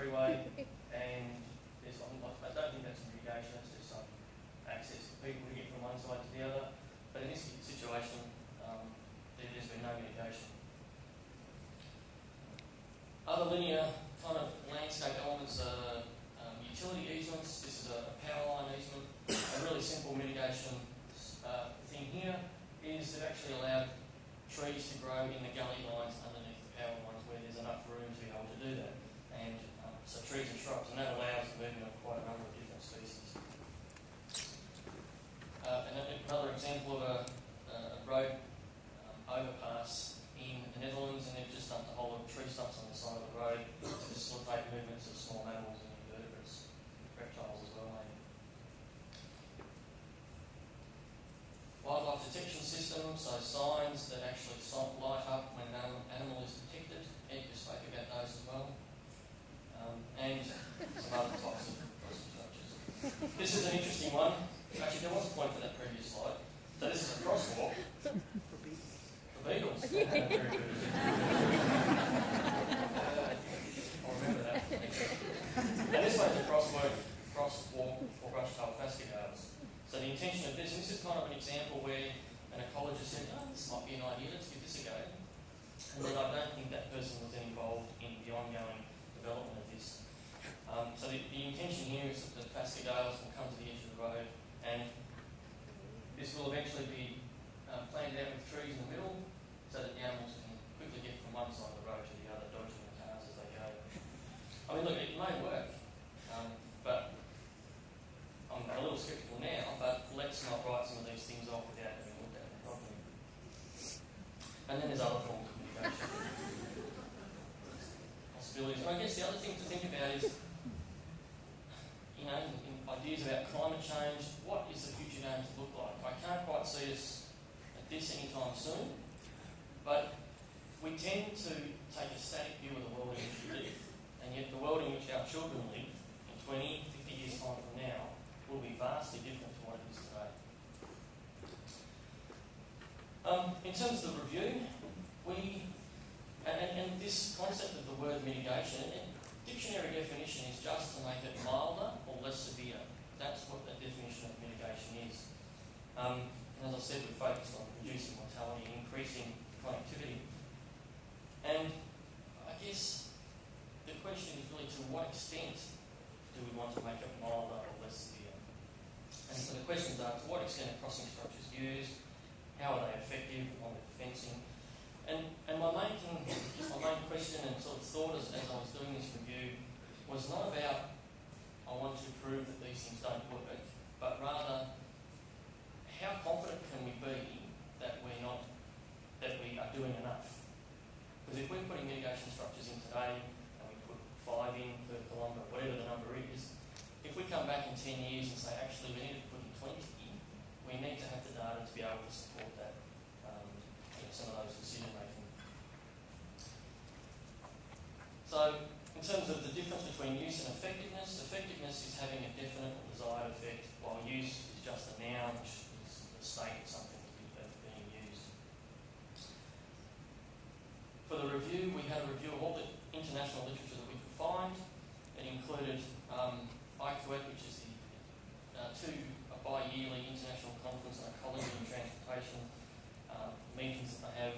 freeway, and there's, I don't think that's mitigation, that's just some access for people to get from one side to the other. But in this situation, there's been no mitigation. Other linear kind of landscape elements are utility easements. This is a power line easement. A really simple mitigation thing here is they've actually allowed trees to grow in the gully lines underneath the power lines where there's enough room to be able to do that. And so trees and shrubs, and that allows the movement of quite a number of different species. And another example of a road overpass in the Netherlands, and they've just dumped a whole lot of tree stumps on the side of the road to facilitate movements of small mammals and invertebrates, reptiles as well, maybe. Wildlife detection system, so signs that actually light up when an animal is detected. Ed just spoke about those as well. And some other types of structures. This is an interesting one. Actually, there was a point for that previous slide. So this is a crosswalk for beetles. Very good. I'll remember that. And this one's a crosswalk for brush-tailed phascicales. So the intention of this, and this is kind of an example where an ecologist said, oh, this might be an idea, let's give this a go. And then I don't think that person was then involved in the ongoing development of this. So the intention here is that the phascicales will come to the edge of the road, and this will eventually be planted out with trees in the middle so that the animals can quickly get from one side of the road to the other, dodging the cars as they go. I mean, look, it may work, but I'm a little sceptical now, but let's not write some of these things off without having looked at them properly. And then there's other forms of mitigation. Possibilities. And I guess the other thing to think about is, you know, in ideas about climate change, what is the future going to look like? I can't quite see us at this anytime soon, but we tend to take a static view of the world in which we live, and yet the world in which our children live in 20, 50 years' time from now will be vastly different to what it is today. In terms of the review, and this concept of the word mitigation, dictionary definition is just to make it milder or less severe. That's what the definition of mitigation is. And as I said, we focused on reducing mortality and increasing connectivity. And I guess the question is really to what extent do we want to make it milder or less severe? And so the questions are, to what extent are crossing structures used? How are they effective on the fencing? And my main question and sort of thought as I was doing this review was not about, I want to prove that these things don't work, but rather, how confident can we be that we are doing enough? Because if we're putting mitigation structures in today, and we put 5 in per kilometre, whatever the number is, if we come back in 10 years and say, actually, we need to put in 20 in, we need to have the data to be able to support that, some of those decision-making. So, in terms of the difference between use and effectiveness is having a definite or desired effect, while use is just a noun, which is the state of something that's being used. For the review, we had a review of all the international literature that we could find. It included aquatic, which is a bi-yearly international conference on ecology and transportation meetings that they have.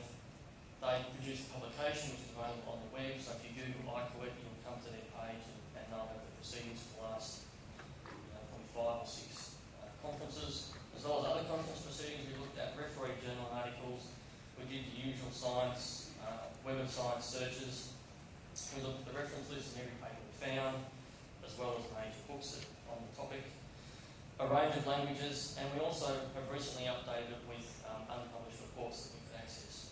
They produce a publication which is available on the web, so if you Google aquatic, you'll come to their page and they'll have the proceedings for the last probably 5 or 6 conferences, as well as other conference proceedings. We looked at refereed journal articles, we did the usual science, Web of Science searches, we looked at the reference list and every paper we found, as well as major books on the topic, a range of languages, and we also have recently updated it with unpublished reports that we could access.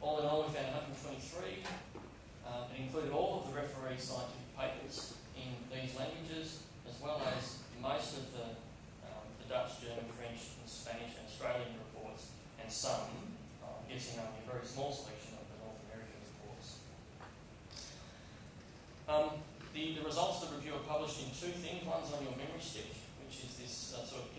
All in all, we found 123. It included all of the referee scientific papers in these languages, as well as most of the Dutch, German, French, and Spanish and Australian reports, and some, I'm guessing only a very small selection of the North American reports. The results of the review are published in 2 things. One's on your memory stick, which is this sort of